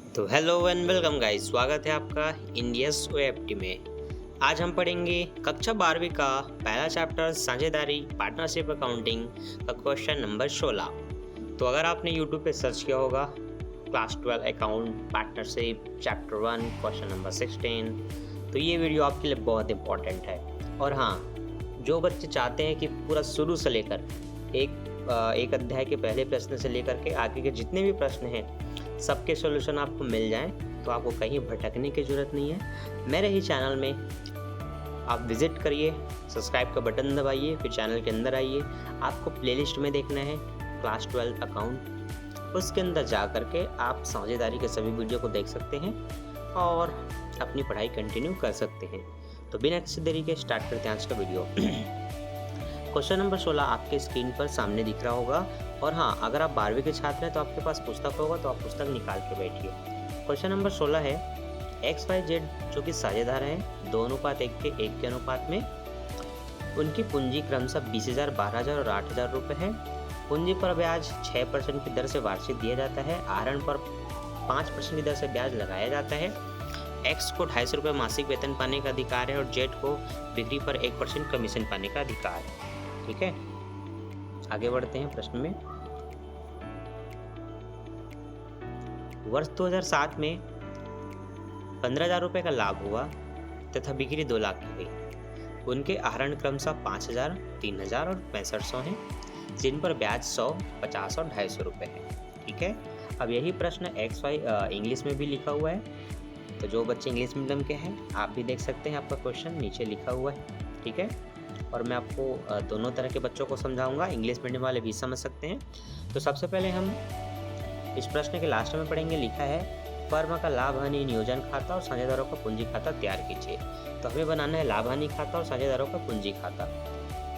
तो hello and welcome guys, स्वागत है आपका इंडियस ओएफटी में। आज हम पढ़ेंगे कक्षा 12वीं का पहला चैप्टर साझेदारी पार्टनरशिप अकाउंटिंग का क्वेश्चन नंबर 16। तो अगर आपने यूट्यूब पे सर्च किया होगा class 12 account partnership chapter 1 question number 16, तो ये वीडियो आपके लिए बहुत इंपॉर्टेंट है। और हाँ, जो बच्चे चाहते हैं कि पूरा शुरू से लेकर एक अध्याय के पहले प्रश्न से लेकर के आगे के जितने भी प्रश्न हैं सबके सॉल्यूशन आपको मिल जाएं, तो आपको कहीं भटकने की ज़रूरत नहीं है। मेरे ही चैनल में आप विज़िट करिए, सब्सक्राइब का बटन दबाइए, फिर चैनल के अंदर आइए। आपको प्लेलिस्ट में देखना है क्लास 12 अकाउंट, उसके अंदर जा करके आप साझेदारी के सभी वीडियो को देख सकते हैं और अपनी पढ़ाई कंटिन्यू कर सकते हैं। तो बिना किसी देरी के स्टार्ट करते हैं आज का वीडियो। क्वेश्चन नंबर 16 आपके स्क्रीन पर सामने दिख रहा होगा। और हाँ, अगर आप 12वीं के छात्र हैं तो आपके पास पुस्तक होगा, तो आप पुस्तक निकाल के बैठिए। क्वेश्चन नंबर 16 है, XYZ जो कि साझेदार हैं 2:1 के अनुपात में, उनकी पूंजी क्रमशः 20,000, 12,000 और 8,000 रुपये है। पूंजी पर ब्याज 6% की दर से वार्षिक दिया जाता है। आहरण पर 5% की दर से ब्याज लगाया जाता है। X को 250 रुपये मासिक वेतन पाने का अधिकार है और Z को बिक्री पर 1% कमीशन पाने का अधिकार है। ठीक है, आगे बढ़ते हैं प्रश्न में। वर्ष 2007 में 15,000 रुपये का लाभ हुआ तथा बिक्री 2 लाख की हुई। उनके आहरण क्रमशः 5,000, 3,000 और 6500 हैं, जिन पर ब्याज 100, 50 और 250 रुपये है। ठीक है, अब यही प्रश्न XY इंग्लिश में भी लिखा हुआ है, तो जो बच्चे इंग्लिश मीडियम के हैं आप भी देख सकते हैं, आपका क्वेश्चन नीचे लिखा हुआ है। ठीक है, और मैं आपको दोनों तरह के बच्चों को समझाऊंगा, इंग्लिश मीडियम वाले भी समझ सकते हैं। तो सबसे पहले हम इस प्रश्न के लास्ट में पढ़ेंगे, लिखा है फर्म का लाभ हानि नियोजन खाता और साझेदारों का पूंजी खाता तैयार कीजिए। तो हमें बनाना है लाभ हानि खाता और साझेदारों का पूंजी खाता।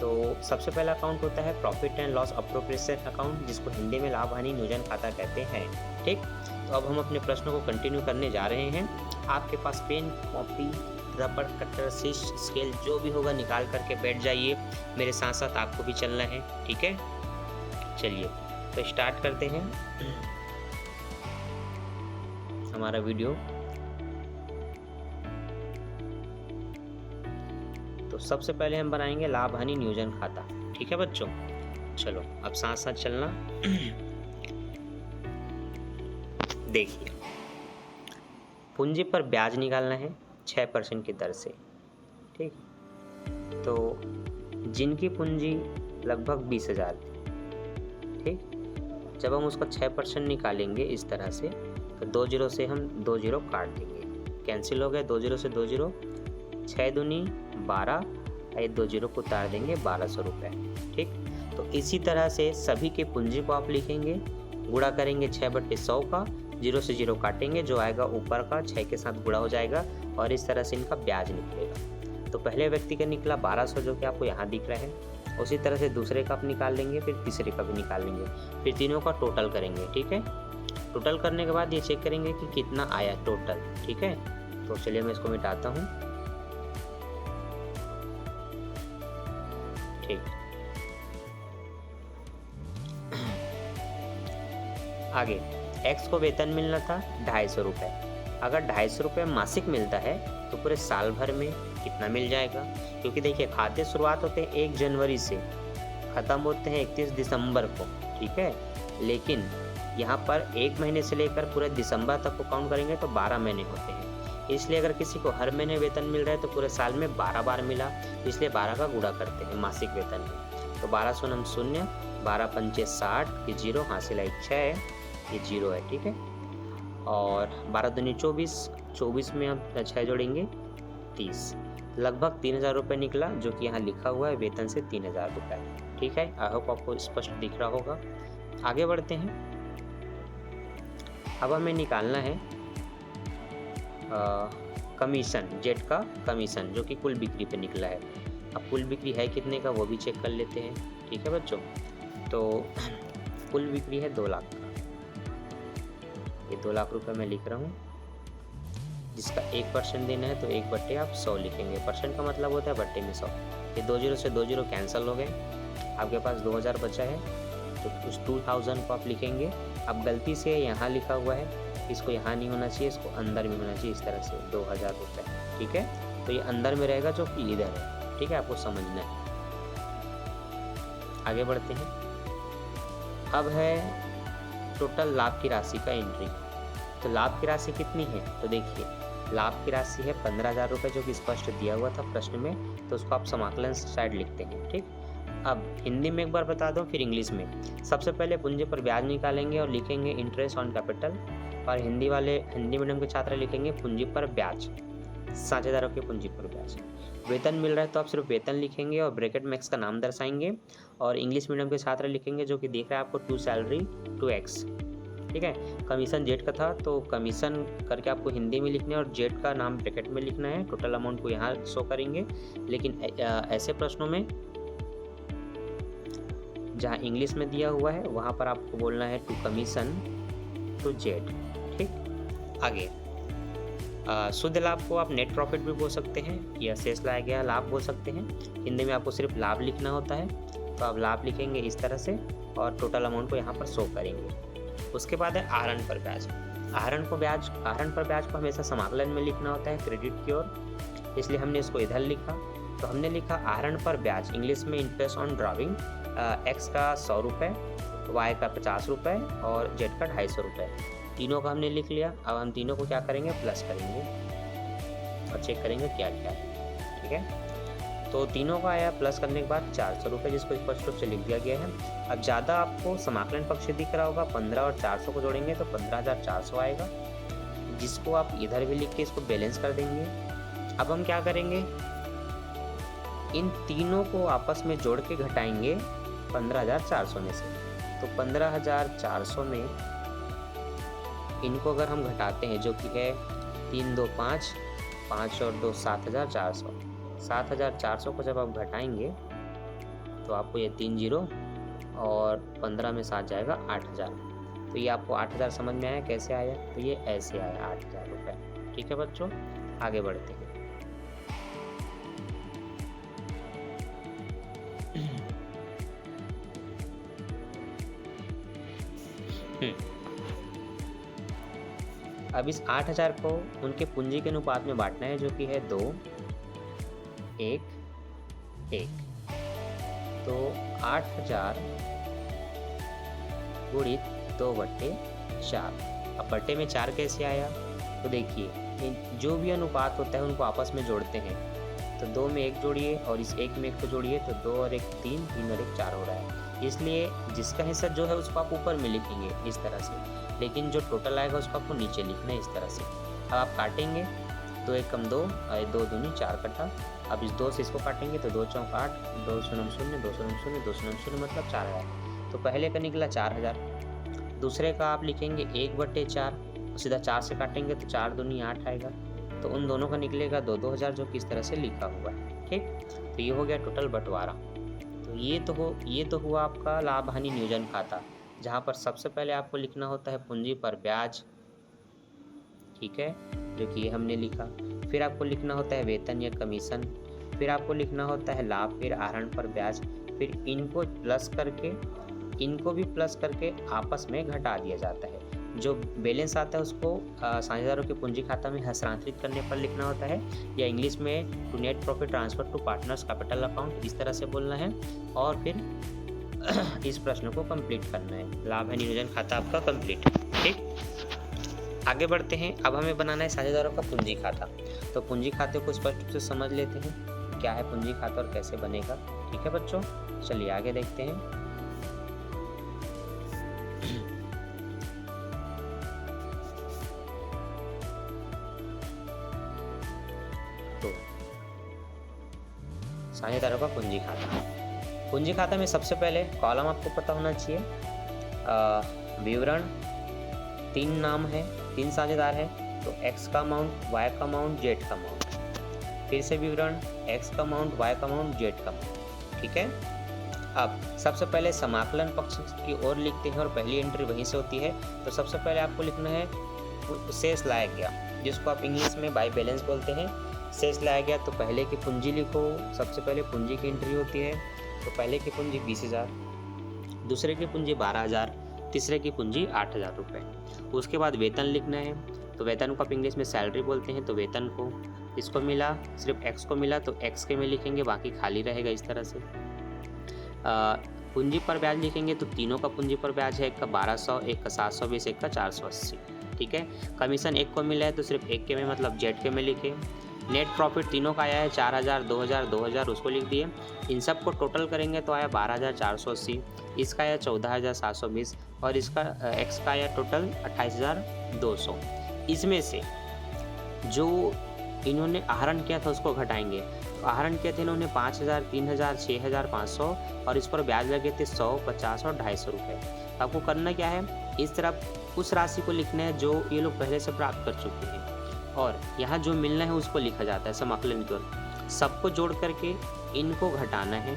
तो सबसे पहला अकाउंट होता है profit and loss appropriation account, जिसको हिंदी में लाभ हानि नियोजन खाता कहते हैं। ठीक, तो अब हम अपने प्रश्न को कंटिन्यू करने जा रहे हैं। आपके पास पेन, कॉपी, रबड़, कटर, शीश, स्केल जो भी होगा निकाल करके बैठ जाइए, मेरे साथ साथ आपको भी चलना है। ठीक है, चलिए तो स्टार्ट करते हैं हमारा वीडियो। तो सबसे पहले हम बनाएंगे लाभ हानि नियोजन खाता। ठीक है बच्चों, चलो अब साथ साथ चलना। देखिए, पूंजी पर ब्याज निकालना है 6% की दर से। ठीक, तो जिनकी पूंजी लगभग 20,000 थी, ठीक, जब हम उसका 6% निकालेंगे इस तरह से, तो 2 जीरो से हम 2 जीरो काट देंगे, कैंसिल हो गए 2 जीरो से 2 जीरो, 6 दूनी 12, 2 जीरो को उतार देंगे 1,200 रुपये। ठीक, तो इसी तरह से सभी के पूंजी को आप लिखेंगे, गुणा करेंगे 6/100 का, 0 से 0 काटेंगे, जो आएगा ऊपर का 6 के साथ गुणा हो जाएगा और इस तरह से इनका ब्याज निकलेगा। तो पहले व्यक्ति का निकला 1,200 जो कि आपको यहाँ दिख रहा है, उसी तरह से दूसरे का आप निकाल लेंगे, फिर तीसरे का भी निकाल लेंगे, फिर तीनों का टोटल करेंगे। ठीक है, टोटल करने के बाद ये चेक करेंगे कि कितना आया टोटल। ठीक है, तो चलिए मैं इसको मिटाता हूँ। ठीक, आगे X को वेतन मिलना था 250 रुपये। अगर 250 रुपये मासिक मिलता है तो पूरे साल भर में कितना मिल जाएगा? क्योंकि देखिए, खाते शुरुआत होते हैं 1 जनवरी से, ख़त्म होते हैं 31 दिसंबर को। ठीक है, लेकिन यहाँ पर 1 महीने से लेकर पूरे दिसंबर तक को काउंट करेंगे तो 12 महीने होते हैं। इसलिए अगर किसी को हर महीने वेतन मिल रहा है तो पूरे साल में 12 बार मिला, इसलिए 12 का गुणा करते हैं मासिक वेतन में। तो 12 शून्य 0, 12 पंचे 60, ये 0 हासिल है 6, ये 0 है। ठीक है, और 12 दूनी 24, 24 में हम 6 जोड़ेंगे 30, लगभग 3,000 रुपये निकला, जो कि यहाँ लिखा हुआ है वेतन से 3,000 रुपये। ठीक है, आई होप आपको स्पष्ट दिख रहा होगा। आगे बढ़ते हैं। अब हमें निकालना है कमीशन, जेट का कमीशन, जो कि कुल बिक्री पे निकला है। अब कुल बिक्री है कितने का वो भी चेक कर लेते हैं। ठीक है बच्चों, तो कुल बिक्री है 2 लाख का, ये 2 लाख रुपए मैं लिख रहा हूँ, जिसका 1% देना है तो 1/, आप 100 लिखेंगे। परसेंट का मतलब होता है बट्टे में 100। ये 2 जीरो से 2 जीरो कैंसिल हो गए, आपके पास 2,000 बचा है, तो उस 2,000 को आप लिखेंगे। अब गलती से यहाँ लिखा हुआ है इसको यहाँ नहीं होना चाहिए, इसको अंदर में होना चाहिए इस तरह से 2000 रुपये। ठीक है, तो ये अंदर में रहेगा जो कि इधर है। ठीक है, आपको समझना है। आगे बढ़ते हैं। अब है टोटल लाभ की राशि का एंट्री। तो लाभ की राशि कितनी है, तो देखिए लाभ की राशि है 15,000 रुपये, जो कि स्पष्ट दिया हुआ था प्रश्न में, तो उसको आप समाकलन साइड लिखते हैं। ठीक, अब हिंदी में एक बार बता दूं, फिर इंग्लिश में। सबसे पहले पूंजी पर ब्याज निकालेंगे और लिखेंगे इंटरेस्ट ऑन कैपिटल, और हिंदी मीडियम के छात्र लिखेंगे पूंजी पर ब्याज, साझेदारों की पूंजी पर ब्याज। वेतन मिल रहा है तो आप सिर्फ वेतन लिखेंगे और ब्रैकेट में एक्स का नाम दर्शाएंगे, और इंग्लिश मीडियम के छात्र लिखेंगे जो कि दिख रहा है आपको टू सैलरी टू एक्स। ठीक है, कमीशन जेट का था तो कमीशन करके आपको हिंदी में लिखना है और जेट का नाम ब्रैकेट में लिखना है। टोटल अमाउंट को यहाँ शो करेंगे, लेकिन ऐसे प्रश्नों में जहाँ इंग्लिश में दिया हुआ है वहाँ पर आपको बोलना है टू कमीशन टू जेट। ठीक, आगे शुद्ध लाभ को आप नेट प्रॉफिट भी बोल सकते हैं या शेष लाया गया लाभ बोल सकते हैं। हिंदी में आपको सिर्फ लाभ लिखना होता है, तो आप लाभ लिखेंगे इस तरह से और टोटल अमाउंट को यहाँ पर शो करेंगे। उसके बाद है आहरण पर ब्याज। आहरण पर ब्याज को हमेशा समाकलन में लिखना होता है क्रेडिट की ओर, इसलिए हमने इसको इधर लिखा। तो हमने लिखा आहरण पर ब्याज, इंग्लिश में इंटरेस्ट ऑन ड्राविंग, एक्स का 100 रुपये, वाई का 50 रुपये और जेड का 250 रुपये। तीनों का हमने लिख लिया। अब हम तीनों को क्या करेंगे, प्लस करेंगे और चेक करेंगे क्या क्या है। ठीक है, तो तीनों का आया प्लस करने के बाद 400 रुपये, जिसको स्पष्ट रूप से लिख दिया गया है। अब ज़्यादा आपको समाकलन पक्ष दिख रहा होगा, 15 और 400 को जोड़ेंगे तो 15,400 आएगा, जिसको आप इधर भी लिख के इसको बैलेंस कर देंगे। अब हम क्या करेंगे, इन तीनों को आपस में जोड़ के घटाएंगे 15,400 में से। तो 15,400 में इनको अगर हम घटाते हैं, जो कि है 3 2 5, 5 और 2 7,400, 7,400 को जब आप घटाएंगे तो आपको ये 3 जीरो और 15 में 7 जाएगा 8,000। तो ये आपको 8,000 समझ में आया कैसे आया, तो ये ऐसे आया 8,000 रुपये। ठीक है बच्चों, आगे बढ़ते हैं। अब इस 8,000 को उनके पूंजी के अनुपात में बांटना है, जो कि है 2 1 1। तो 8,000 गुणित 2/4। अब बट्टे में 4 कैसे आया, तो देखिए जो भी अनुपात होता है उनको आपस में जोड़ते हैं। तो 2 में 1 जोड़िए और इस 1 में 1 को जोड़िए, तो 2 और 1 3, 3 और 1 4 हो रहा है। इसलिए जिसका हिस्सा जो है उसको आप ऊपर में लिखेंगे इस तरह से, लेकिन जो टोटल आएगा उसको आपको नीचे लिखना है इस तरह से। अब आप काटेंगे, 2 1 कम 2, 2 दूनी 4 कटा। अब इस 2 से इसको काटेंगे तो 2 चौक 8, 2 शून्य 0, 2 शून्य 0, 2 शून्य 0 मतलब 4,000। तो पहले का निकला 4,000, दूसरे का आप लिखेंगे 1/4, सीधा 4 से काटेंगे तो 4 दूनी 8 आएगा। तो उन दोनों का निकलेगा 2-2,000, जो कि इस तरह से लिखा हुआ है। ठीक, तो ये हो गया टोटल बंटवारा। तो ये तो हुआ आपका लाभ हानि नियोजन खाता, जहाँ पर सबसे पहले आपको लिखना होता है पूंजी पर ब्याज। ठीक है, जो कि ये हमने लिखा। फिर आपको लिखना होता है वेतन या कमीशन, फिर आपको लिखना होता है लाभ, फिर आहरण पर ब्याज, फिर इनको भी प्लस करके आपस में घटा दिया जाता है। जो बैलेंस आता है उसको साझेदारों के पूंजी खाता में हस्तांतरित करने पर लिखना होता है, या इंग्लिश में to net profit transfer to partners capital account, इस तरह से बोलना है। और फिर इस प्रश्न को कंप्लीट करना है। लाभ है नियोजन खाता आपका कंप्लीट। ठीक, आगे बढ़ते हैं। अब हमें बनाना है साझेदारों का पूंजी खाता। तो पूंजी खाते को स्पष्ट रूप से समझ लेते हैं, क्या है पूंजी खाता और कैसे बनेगा। ठीक है बच्चों, चलिए आगे देखते हैं। तो साझेदारों का पूंजी खाता। पूंजी खाता में सबसे पहले कॉलम आपको पता होना चाहिए, विवरण। 3 नाम है, 3 साझेदार है, तो एक्स का अमाउंट, वाई का अमाउंट, जेड का अमाउंट। फिर से विवरण, एक्स का अमाउंट, वाई का अमाउंट, जेड का अमाउंट। ठीक है, अब सबसे पहले समाकलन पक्ष की ओर लिखते हैं और पहली एंट्री वहीं से होती है। तो सबसे पहले आपको लिखना है शेष लाया गया, जिसको आप इंग्लिश में बाय बैलेंस बोलते हैं। शेष लाया गया तो पहले की पूंजी लिखो। सबसे पहले पूंजी की एंट्री होती है, तो पहले की पूंजी 20,000, दूसरे की पूंजी 12,000, तीसरे की पूंजी 8,000 रुपये। उसके बाद वेतन लिखना है, तो वेतन को आप इंग्लिश में सैलरी बोलते हैं, तो वेतन को इसको मिला, सिर्फ एक्स को मिला तो एक्स के में लिखेंगे, बाकी खाली रहेगा इस तरह से। पूंजी पर ब्याज लिखेंगे तो तीनों का पूंजी पर ब्याज है, एक का 1200, एक का 720, एक का 480, ठीक है। कमीशन एक को मिला है तो सिर्फ एक के में मतलब जेड के में लिखे। नेट प्रॉफिट तीनों का आया है 4,000, 2,000, 2,000 उसको लिख दिए। इन सब को टोटल करेंगे तो आया 12,480, इसका आया 14,720 और इसका एक्स का आया टोटल 28,200। इसमें से जो इन्होंने आहरण किया था उसको घटाएंगे, तो आहरण किया था इन्होंने 5,000, 3,000, 6,500 और इस पर ब्याज लगे थे 100, 50 और 250 रुपये। तो आपको करना क्या है, इस तरफ उस राशि को लिखना है जो ये लोग पहले से प्राप्त कर चुके हैं और यहाँ जो मिलना है उसको लिखा जाता है समाकलन की ओर। सबको जोड़ करके इनको घटाना है।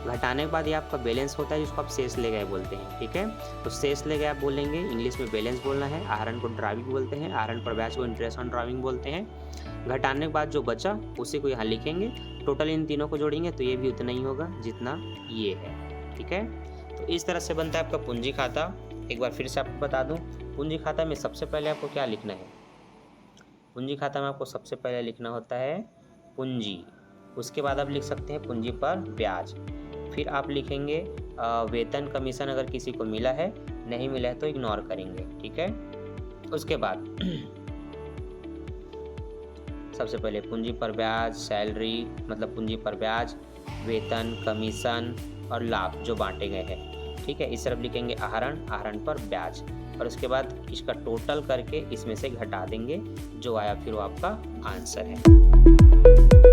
घटाने के बाद ये आपका बैलेंस होता है जिसको आप शेष ले गए बोलते हैं, ठीक है। तो शेष ले गए आप बोलेंगे, इंग्लिश में बैलेंस बोलना है। आहरण को ड्राइविंग बोलते हैं, आहरण पर ब्याज को इंटरेस्ट ऑन ड्राइविंग बोलते हैं। घटाने के बाद जो बचा उसी को यहाँ लिखेंगे, टोटल इन तीनों को जोड़ेंगे तो ये भी उतना ही होगा जितना ये है, ठीक है। तो इस तरह से बनता है आपका पूंजी खाता। एक बार फिर से आपको बता दूँ, पूंजी खाता में सबसे पहले आपको क्या लिखना है, पूंजी खाता में आपको सबसे पहले लिखना होता है पूंजी, उसके बाद आप लिख सकते हैं पूंजी पर ब्याज, फिर आप लिखेंगे वेतन कमीशन अगर किसी को मिला है, नहीं मिला है तो इग्नोर करेंगे, ठीक है। उसके बाद सबसे पहले पूंजी पर ब्याज, सैलरी मतलब पूंजी पर ब्याज, वेतन, कमीशन और लाभ जो बांटे गए हैं, ठीक है। इस तरफ लिखेंगे आहरण, आहरण पर ब्याज और उसके बाद इसका टोटल करके इसमें से घटा देंगे, जो आया फिर वो आपका आंसर है।